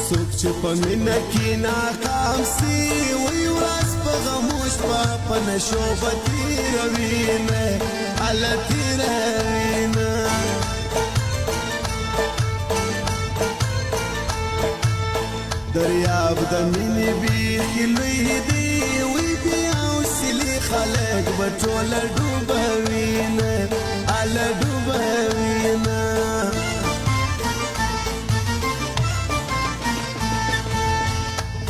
څوک چې په مینه کې ناکام سي وی ورځ په غمو شپه په نشو به تېروینه هله تېروینه دریاب د مینې بیخي لوی دی وی بیا حوصلې خلک به ټوله ډوبوینه هله ډوبوینه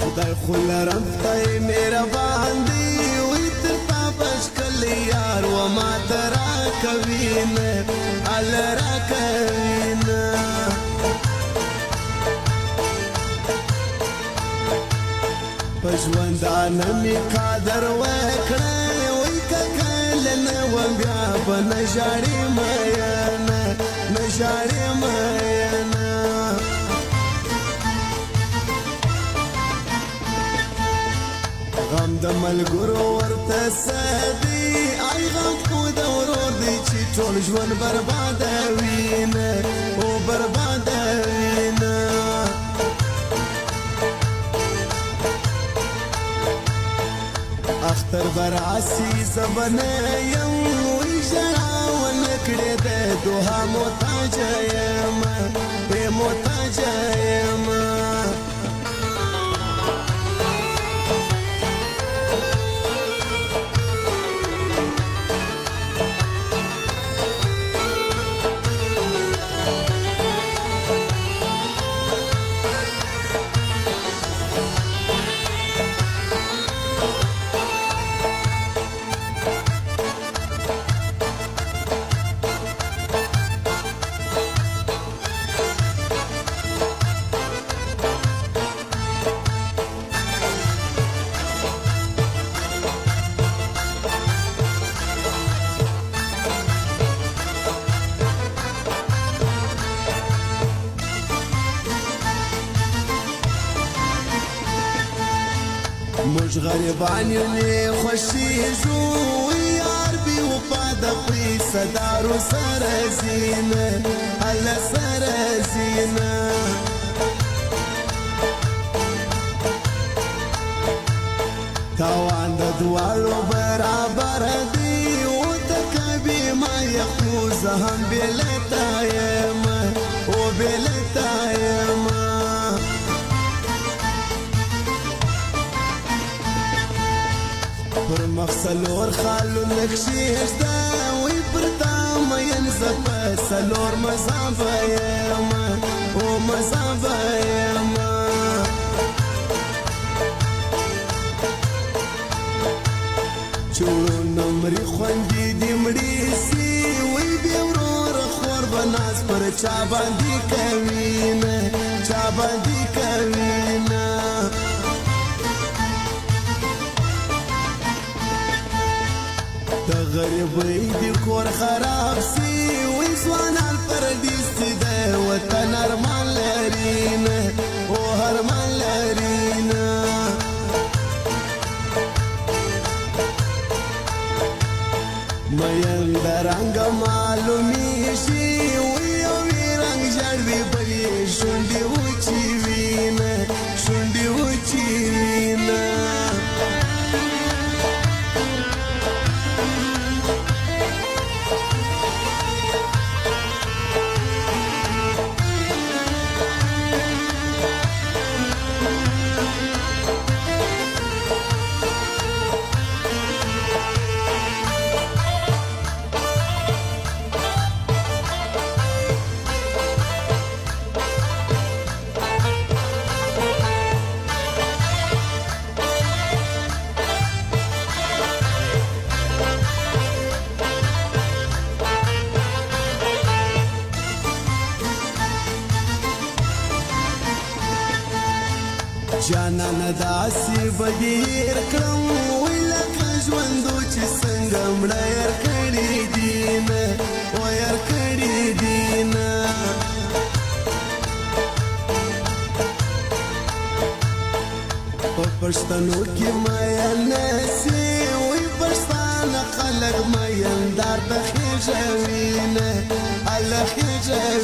خدای خو لرم خدای مهربان دی وی تر تا بشکل یار و ما ته راکوینه هله راکوینه په ژوندانه مې قدر وکړی وی که کله نه وم بیا به نه ژاړې مینه نه ژاړې مینه غم د ملګرو ورته څه دی ای غم خو د ورور دی چې ټول ژوند بربادوینه او بربادوینه اختر برعسی زبنه یم وی ژړا ونه کړې د دوها محتاج یم بې محتاج یم موږ غریبان یو نه خوښېږو یار بې وفا د پیسهدارو سره ځینه هله سره ځینه تاوان د دواړو برابر دی او ته که بې ما یخو زه هم بې له تا یم او بې له تا یم پر مخ څلور خالو نقشې شته وی پر تا مین زه په څلور مذهبه یم او مذهبه یم چې وروڼه مري خوندې دې مړې سي وی بې وروره خور به ناز پر چا باندې کوینه چا باندې کوینه د غریبۍ د کور خراب سي وی ځوانان پردیس دي د وطن ارمان لرینه او ارمان لرینه مین د رنګ معلومیږي وی یو رنګ ژړ وي بل یې شونډې وچې وینه شونډې وچې وینه جانانه داسې به دې هېر کړم وی لکه ژوندو چې څنګه مړه یار کړي دینه او یار کړي دینه په پښتنو کې مینه سي وی پښتانه خلک میندار د خېژوینه هله خېژوي